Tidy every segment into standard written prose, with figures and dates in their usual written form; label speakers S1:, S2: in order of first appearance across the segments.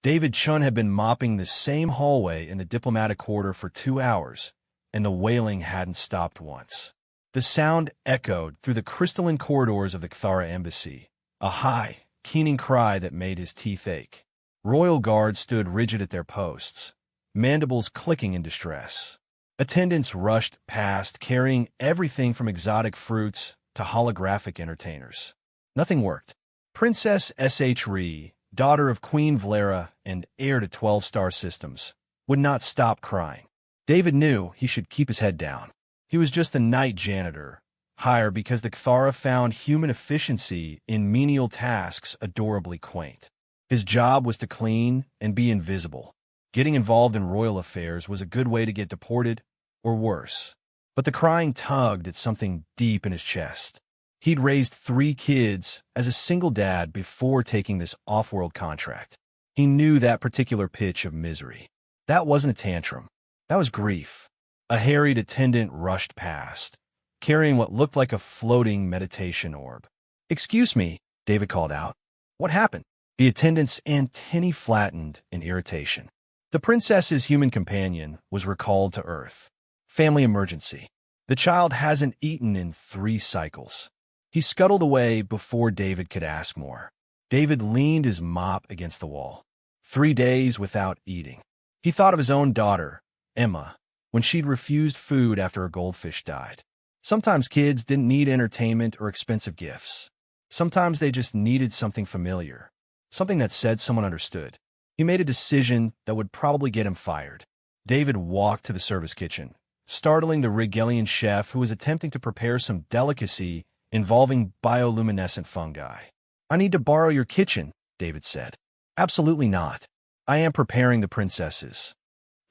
S1: David Chun had been mopping the same hallway in the diplomatic quarter for 2 hours, and the wailing hadn't stopped once. The sound echoed through the crystalline corridors of the Kthara embassy, a high, keening cry that made his teeth ache. Royal guards stood rigid at their posts, mandibles clicking in distress. Attendants rushed past, carrying everything from exotic fruits to holographic entertainers. Nothing worked. Princess Shri, daughter of Queen Valera and heir to 12-star systems, would not stop crying. David knew he should keep his head down. He was just the night janitor, hired because the Kthara found human efficiency in menial tasks adorably quaint. His job was to clean and be invisible. Getting involved in royal affairs was a good way to get deported, or worse. But the crying tugged at something deep in his chest. He'd raised 3 kids as a single dad before taking this off-world contract. He knew that particular pitch of misery. That wasn't a tantrum. That was grief. A harried attendant rushed past, carrying what looked like a floating meditation orb. "Excuse me," David called out. "What happened?" The attendant's antennae flattened in irritation. The princess's human companion was recalled to Earth. Family emergency. The child hasn't eaten in 3 cycles. He scuttled away before David could ask more. David leaned his mop against the wall. 3 days without eating. He thought of his own daughter, Emma, when she'd refused food after a goldfish died. Sometimes kids didn't need entertainment or expensive gifts. Sometimes they just needed something familiar, something that said someone understood. He made a decision that would probably get him fired. David walked to the service kitchen, startling the Rigelian chef who was attempting to prepare some delicacy involving bioluminescent fungi. "I need to borrow your kitchen," David said. "Absolutely not. I am preparing the princesses."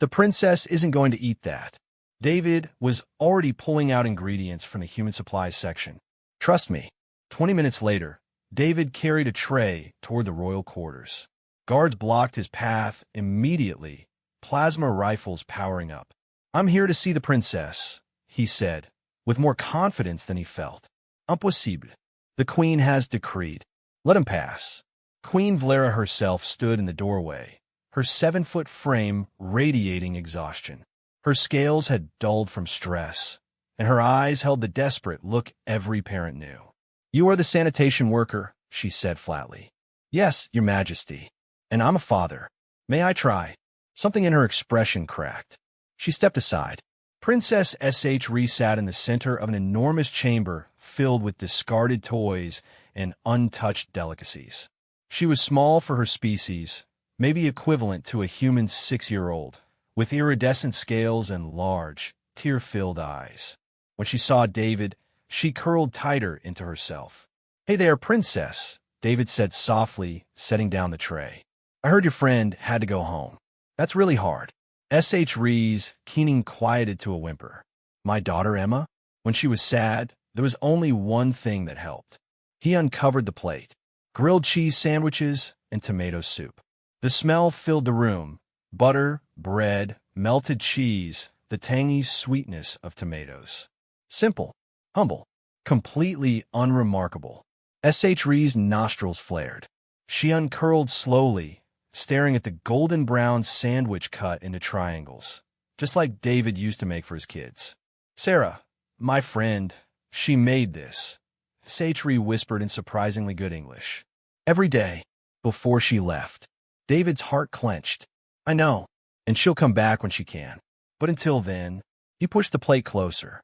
S1: "The princess isn't going to eat that." David was already pulling out ingredients from the human supplies section. "Trust me." 20 minutes later, David carried a tray toward the royal quarters. Guards blocked his path immediately, plasma rifles powering up. "I'm here to see the princess," he said, with more confidence than he felt. "Impossible. The queen has decreed. Let him pass." Queen Valera herself stood in the doorway, her 7-foot frame radiating exhaustion. Her scales had dulled from stress, and her eyes held the desperate look every parent knew. "You are the sanitation worker," she said flatly. "Yes, Your Majesty. And I'm a father. May I try?" Something in her expression cracked. She stepped aside. Princess Shri sat in the center of an enormous chamber filled with discarded toys and untouched delicacies. She was small for her species, maybe equivalent to a human 6-year-old, with iridescent scales and large, tear-filled eyes. When she saw David, she curled tighter into herself. "Hey there, princess," David said softly, setting down the tray. "I heard your friend had to go home. That's really hard." Shri's keening quieted to a whimper. "My daughter Emma?" When she was sad, there was only one thing that helped. He uncovered the plate. Grilled cheese sandwiches and tomato soup. The smell filled the room. Butter, bread, melted cheese, the tangy sweetness of tomatoes. Simple, humble, completely unremarkable. Shri's nostrils flared. She uncurled slowly, staring at the golden brown sandwich cut into triangles, just like David used to make for his kids. "Sarah, my friend, she made this," Shri whispered in surprisingly good English. "Every day, before she left." David's heart clenched. "I know, and she'll come back when she can. But until then," he pushed the plate closer.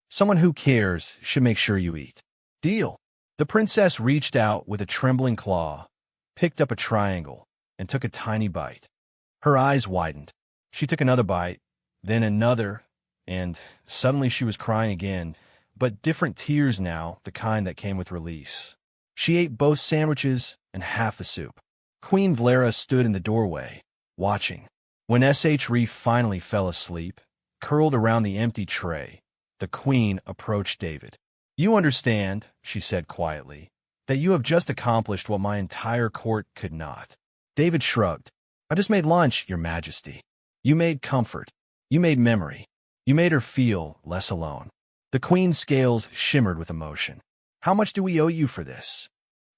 S1: "Someone who cares should make sure you eat." "Deal." The princess reached out with a trembling claw, picked up a triangle, and took a tiny bite. Her eyes widened. She took another bite, then another, and suddenly she was crying again, but different tears now, the kind that came with release. She ate both sandwiches and half the soup. Queen Valera stood in the doorway, watching. When Shri finally fell asleep, curled around the empty tray, the queen approached David. "You understand," she said quietly, "that you have just accomplished what my entire court could not." David shrugged. "I just made lunch, Your Majesty." "You made comfort. You made memory. You made her feel less alone." The queen's scales shimmered with emotion. "How much do we owe you for this?"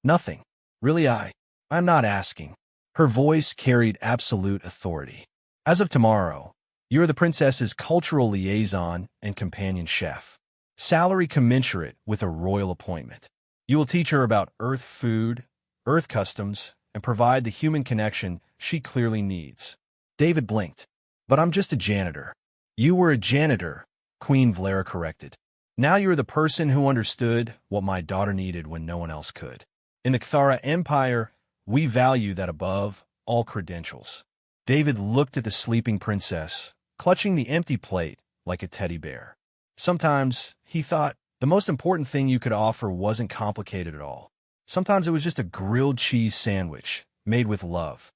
S1: "Nothing. Really, I'm not asking." Her voice carried absolute authority. As of tomorrow, you are the princess's cultural liaison and companion chef. Salary commensurate with a royal appointment. You will teach her about Earth food, Earth customs, and provide the human connection she clearly needs. David blinked. But I'm just a janitor. You were a janitor, Queen Valera corrected. Now you're the person who understood what my daughter needed when no one else could. In the Kthara Empire, we value that above all credentials. David looked at the sleeping princess, clutching the empty plate like a teddy bear. Sometimes, he thought, the most important thing you could offer wasn't complicated at all. Sometimes it was just a grilled cheese sandwich, made with love.